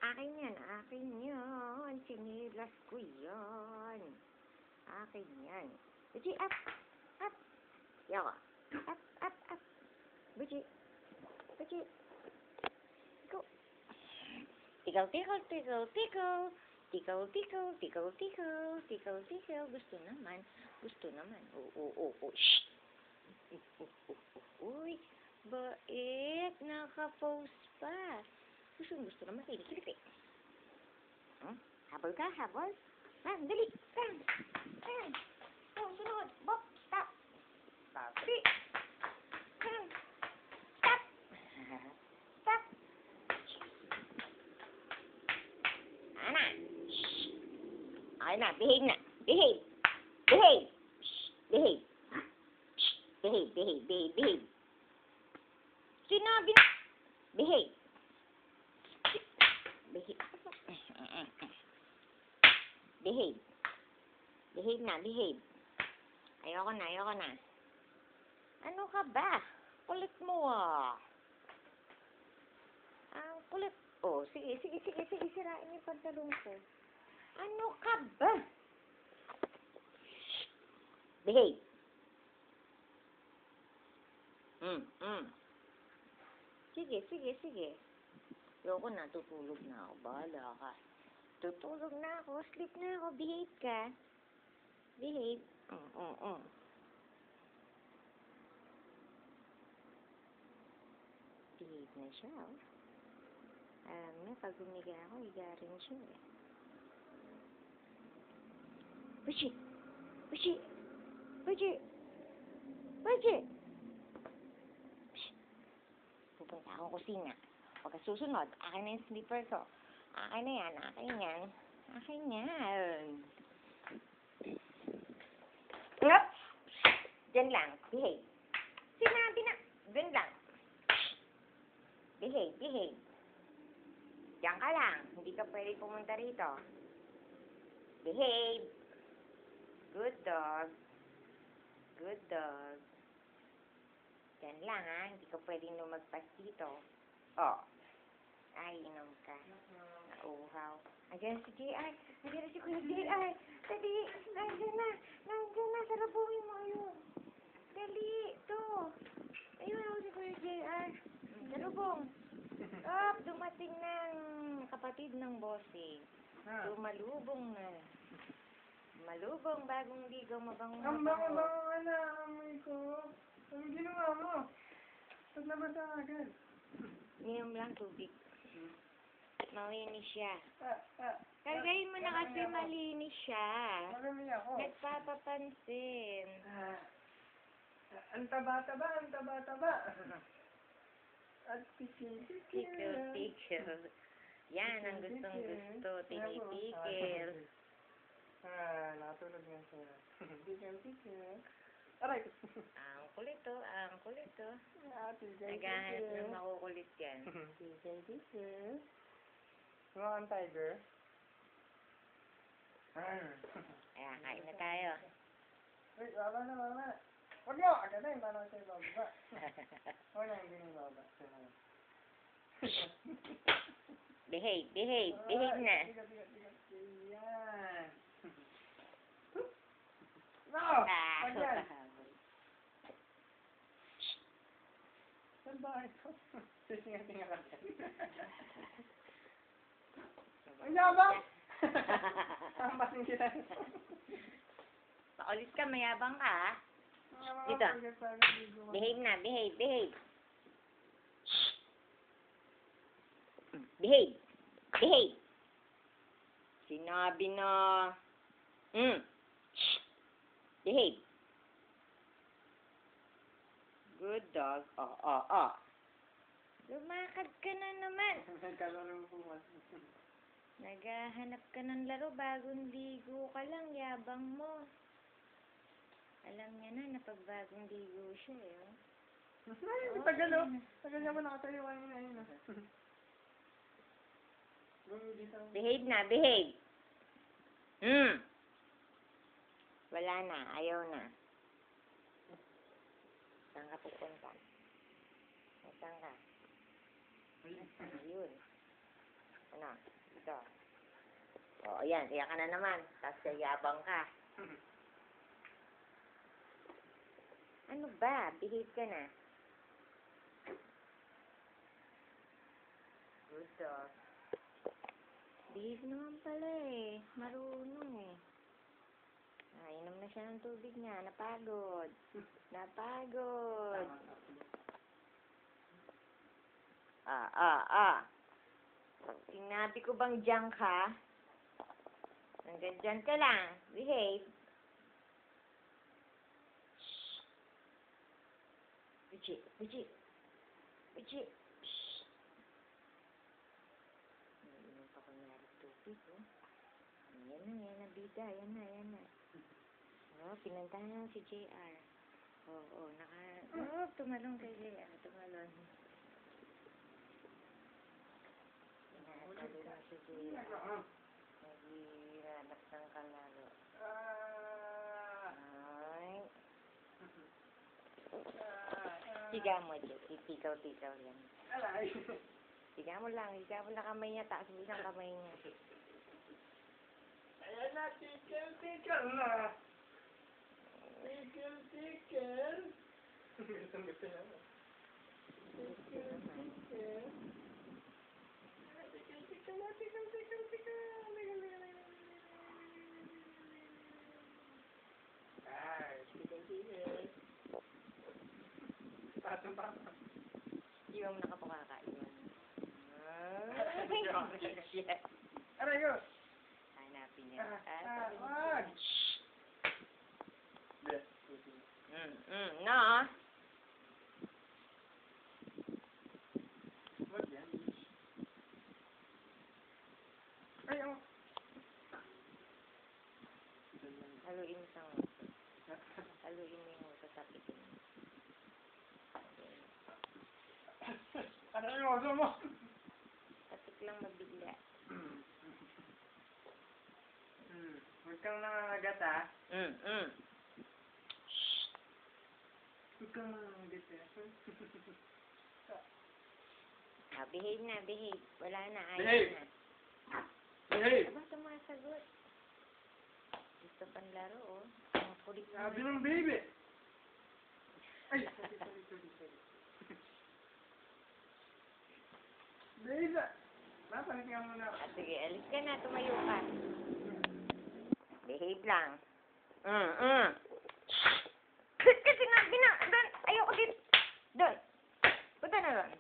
Akin yan, akin yan. Sinilas ko yan. Akin yan. Buji, up, up. Yawa. Up, up, up. Buji. Buji. Go. Tickle, tickle, tickle, tickle. Tickle, tickle, tickle, tickle. Tickle, tickle. Gusto naman. Gusto naman. Shh. Uy. Bait. Naka-pose pa. Gusto naman kilikili. Habol ka, habol. Dali. Sunod. Bop. Stop. Stop. Dali. Stop. Stop. Ana. Ay na, behave na. Behave. Behave. Behave. Behave. Sinabi na. Behave. Behave. Behave na, behave. Ayoko na. Ano ka ba? Kulit mo Ang kulit. Oh, sige. Sirain yung pantalong ko. Ano ka ba? Behave. Sige. Ayoko na, tutulog na ako. Bahala ka. Tutulog na ako. Sleep na ako. Behave ka. Behave. Behave na siya, Alam niya, pag humiga ako, higa rin siya, Buji! Pupunta akong kusina. Huwag ka susunod. Akin na yung slipper ko. Akin na yan. Ngap! Diyan lang. Behave. Sinabi na. Diyan lang. Behave. Diyan ka lang. Hindi ka pwede pumunta rito. Behave. Good dog. Diyan lang, Hindi ka pwedeng lumagpas dito. Ay, inom ka. Nauuhaw. Andiyan si JR. Andiyan na si Kuya JR. Dali. Nandiyan na. Sarabungin mo ayun. Dali. Ito. Ayun ako si Kuya JR. Sarubong. Dumating ng kapatid ng bossing. Malubong na. Malubong, bagong ligaw, mabangong. Ang bango-bango na, amoy ko. Anong ginawa mo? Ba't nabasa agad? Niyom lang tubig. Malinis siya. Kagayin mo na kasi malinis siya. Marami ako. Nagpapapansin. Ang taba-taba. At Tikil. Yan ang gustong-gusto. Tinipikil. Nakatulog nga siya. Tikil. Aray! Ang kulit. Naghahanap ng makukulit yan. Tikil. Mga ang tiger. Ayan, kain na tayo. Wait, baba na. Huwag mo! Agad na, paano ko sa'yo bababa? Huwag na, hindi na bababa. Behave na. Yan. No! Huwag yan. Saan ba ito? Sisinga-singa lang yan. Ang yabang! Ang basing kita. Paulit ka, mayabang ka, Dito. Behave na, behave. Behave. Sinabi na. Behave. Good dog. Lumakad ka na naman. Naghahanap ka ng laro, bagong ligo ka lang, yabang mo. Alam niya na pag bagong ligo siya, Tagal niya mo nakatayo kanina yun. Behave na. Wala na, ayaw na. Saan ka pupunta? Saan ka? Ayun. Ano? Ito. O, ayan. Kaya ka na naman. Tapos yayabang ka. Ano ba? Behave ka na. Good dog. Behave naman pala eh. Marunong eh. Inom na siya ng tubig niya. Napagod. Napagod. Sinabi ko bang diyan ka? Hanggang dyan ka lang. Behave. Shh. Bichi. Bichi. Bichi. Shh. Nainom pa kunyari tubig, oh. Yan na, bida. Yan na. Oh, pinantahan na si JR. Tumalong kay JR. Tumalon. Pinatalo na si JR. Naghihanap ng kalaro. Ay. Higa mo, Jay. Tikaw-tikaw yan. Higa mo lang kamay niya. Taas mo isang kamay niya. Ayan na, tikil na. Tikil. Gusto niya mo. Hindi mo nakapakakain. Shit. Aray ko. Hanapin niya. Wag. No. Wag yan. Ay, oh. Haluin mo sa nguso. Haluin mo yung nguso sa pitin. Ano yung oso mo? Tapik lang mabigla. Huwag kang nangangagat, ha? Huwag kang nangangagat, ha? Behave na, behave. Wala na, ayaw Behave. na. Behave! Aba, sumasagot. Gusto pang laro, oh. Ang kulit Sabi naman. ng baby! Ay, sorry. Baby! Napalit ka muna. Sige, alis ka na, tumayo ka. Behave lang. Kasi na, ayoko din. Doon. Punta na doon.